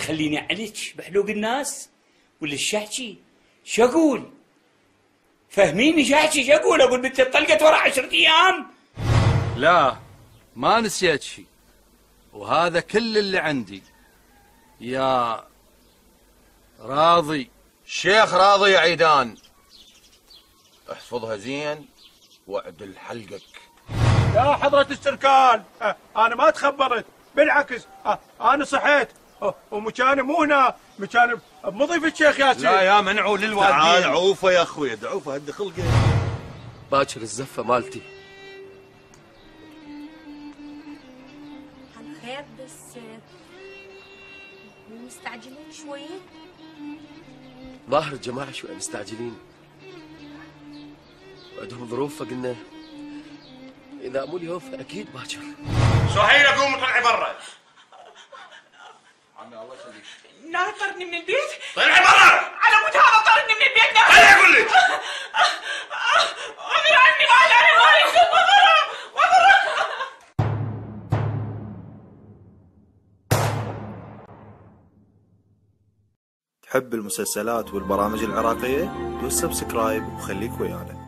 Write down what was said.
تخليني عليك بحلوق الناس ولا الشحكي؟ شو اقول؟ فهميني شحكي، شو اقول؟ اقول بنت طلقت ورا 10 ايام؟ لا ما نسيت شي، وهذا كل اللي عندي. يا راضي. الشيخ راضي يا عيدان، احفظها زين واعدل حلقك. يا حضرة السركان، أنا ما تخبرت، بالعكس أنا صحيت، ومكاني مو هنا، مكاني بمضيف الشيخ ياسين. لا يا منعو للوالدين. تعال عوفه يا أخوي، عوفه هد خلقه. باكر الزفة مالتي. خير بس مستعجلين شوية. ظاهر الجماعة شوي مستعجلين، وعندهم ظروف، فقلنا إذا مو اليوم فأكيد باكر. سهيلة قوم طلعي برا. عمي الله يخليك. نار طردني من البيت. طلعي برا. على مود هذا طردني من البيت نار. طلعي اقول لك. عذر عني ما علي ما يكتب وضرب. تحب المسلسلات والبرامج العراقية؟ دوس سبسكرايب وخليك ويانا.